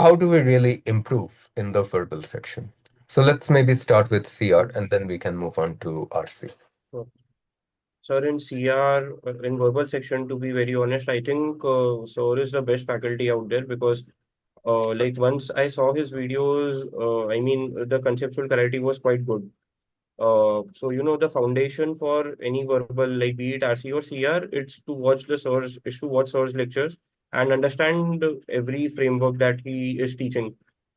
how do we really improve in the verbal section? So let's maybe start with CR and then we can move on to RC. So, sir, in CR, in verbal section, to be very honest, I think sir is the best faculty out there because, like, once I saw his videos, I mean, the conceptual clarity was quite good. So, the foundation for any verbal, like be it RC or CR, is to watch sir's lectures and understand every framework that he is teaching.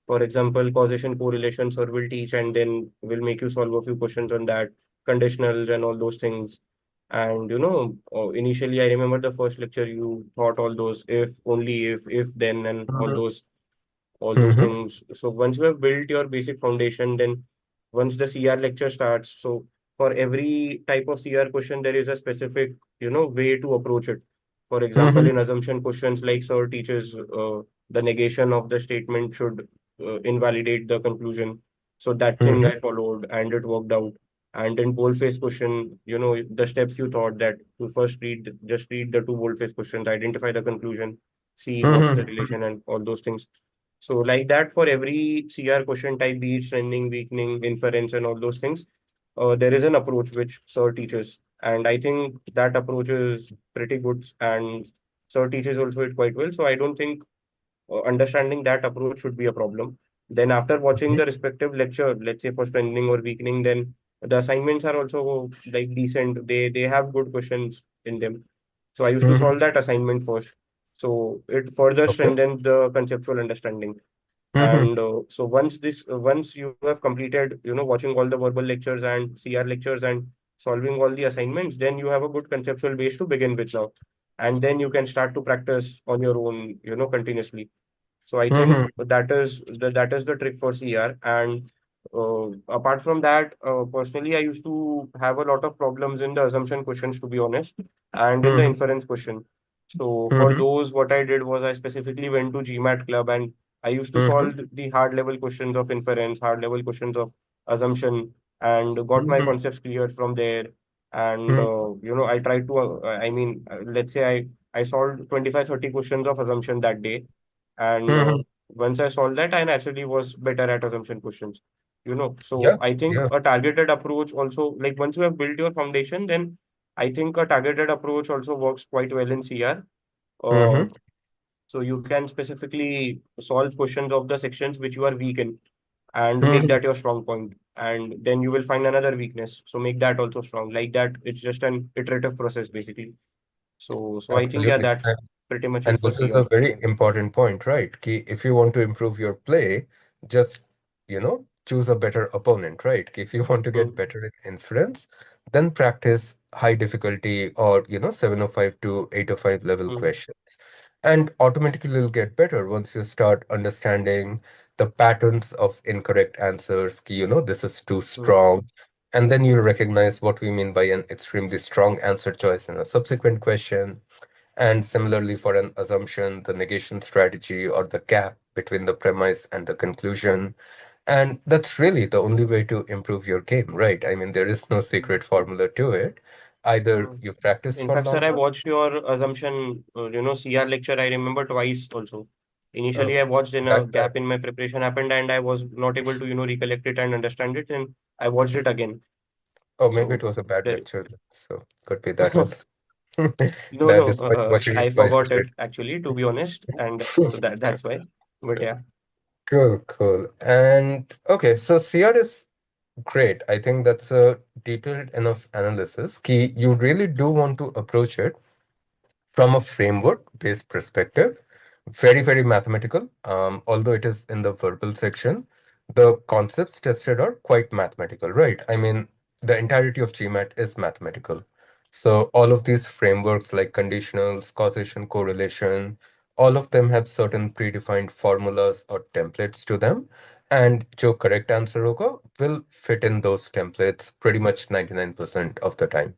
For example, causation, correlation, sir will teach and then will make you solve a few questions on that, conditionals and all those things. And initially I remember the first lecture you taught all those if, only if, then, and all those Mm-hmm. things. So once you have built your basic foundation, then once the CR lecture starts, so for every type of CR question, there is a specific, way to approach it. For example, Mm-hmm. in assumption questions, like sir teaches, the negation of the statement should invalidate the conclusion. So that thing Mm-hmm. I followed and it worked out. And in boldface question, the steps you thought that to first just read the two boldface questions, identify the conclusion, see what's the Mm-hmm. relation and all those things. So like that for every CR question type, be it strengthening, weakening, inference, and all those things, there is an approach which Sir teaches, and I think that approach is pretty good, and Sir teaches also it quite well. So I don't think understanding that approach should be a problem. Then after watching the respective lecture, let's say for strengthening or weakening, then the assignments are also like decent. They have good questions in them. So I used to Mm-hmm. solve that assignment first. So it further Okay. strengthens the conceptual understanding. Mm-hmm. And so once you have completed, watching all the verbal lectures and CR lectures and solving all the assignments, then you have a good conceptual base to begin with now. And then you can start to practice on your own, continuously. So I think Mm-hmm. that is the trick for CR. And apart from that, personally, I used to have a lot of problems in the assumption questions, to be honest, and in the Mm-hmm. inference question. So for Mm-hmm. those, what I did was I specifically went to GMAT Club and I used to Mm-hmm. solve the hard level questions of inference, hard level questions of assumption, and got my Mm-hmm. concepts cleared from there. And I tried to, I mean, let's say I solved 25, 30 questions of assumption that day, and Mm-hmm. once I solved that, I naturally was better at assumption questions. So Yeah. I think Yeah. a targeted approach also, like once you have built your foundation, then I think a targeted approach also works quite well in CR. Uh, Mm-hmm. so you can specifically solve questions of the sections which you are weak in and make Mm-hmm. that your strong point. And then you will find another weakness. So make that also strong. Like that, it's just an iterative process basically. So I think yeah, Absolutely. that's pretty much And it for this is a CR. very important point, right? Ki if you want to improve your play, just, choose a better opponent, right? Ki if you want to get Hmm. better in inference, then practice high difficulty or, 705 to 805 level Hmm. questions. And automatically you'll get better once you start understanding the patterns of incorrect answers, ki, this is too Hmm. strong. And then you recognize what we mean by an extremely strong answer choice in a subsequent question, and similarly, for an assumption, the negation strategy or the gap between the premise and the conclusion. And that's really the only way to improve your game, right? I mean, there is no secret formula to it. Either Hmm. you practice In for fact, sir, I longer. watched your assumption, CR lecture, I remember twice also. Initially, I watched in a That bad. gap in my preparation happened and I was not able to, recollect it and understand it. And I watched it again. Oh, maybe it So was a bad there, lecture. So could be that also. no, That no, despite watching it I twice forgot it yesterday. actually, to be honest. And so that's why. But yeah. Cool, cool. And okay, so CR is great. I think that's a detailed enough analysis. Key, you really do want to approach it from a framework-based perspective, very, very mathematical. Although it is in the verbal section, the concepts tested are quite mathematical, right? I mean, the entirety of GMAT is mathematical. So all of these frameworks like conditionals, causation, correlation, all of them have certain predefined formulas or templates to them. And जो correct answer होगा will fit in those templates pretty much 99% of the time.